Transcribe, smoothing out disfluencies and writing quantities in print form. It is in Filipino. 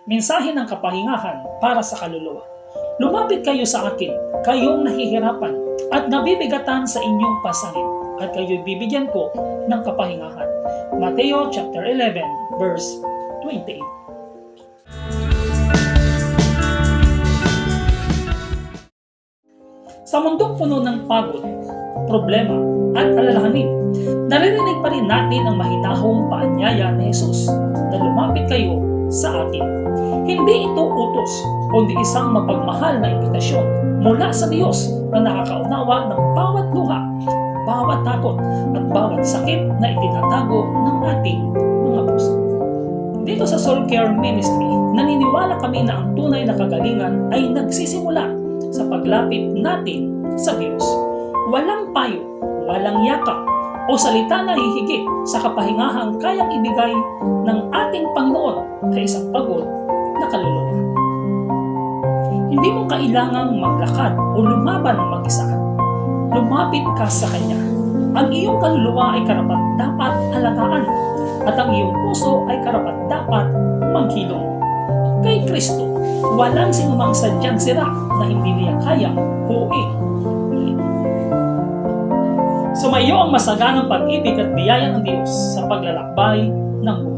Mensahe ng kapahingahan para sa kaluluwa. Lumapit kayo sa akin, kayong nahihirapan at nabibigatan sa inyong pasanin, at kayo'y bibigyan ko ng kapahingahan. Mateo chapter 11 verse 28. Sa mundong puno ng pagod, problema at alalahanin, naririnig pa rin natin ang mahinahong paanyaya ni Jesus na lumapit kayo sa akin. Hindi ito utos, kundi isang mapagmahal na imbitasyon mula sa Diyos na nakakaunawa ng bawat luha, bawat takot at bawat sakit na itinatago ng ating mga puso. Dito sa Soul Care Ministry, naniniwala kami na ang tunay na kagalingan ay nagsisimula sa paglapit natin sa Diyos. Walang payo, walang yakap, o salita na hihigit sa kapahingahang kayang ibigay ng ating Panginoon sa isang pagod na kaluluwa. Hindi mo kailangang maglakad o lumaban ng mag-isa. Lumapit ka sa Kanya. Ang iyong kaluluwa ay karapat-dapat alagaan at ang iyong puso ay karapat-dapat maghilom. Kay Kristo, walang sinumang sadyang sira na hindi niya kayang buuin ulit. Sumayo ang masaganang pag-ibig at biyaya ng Diyos sa paglalakbay ng buhay.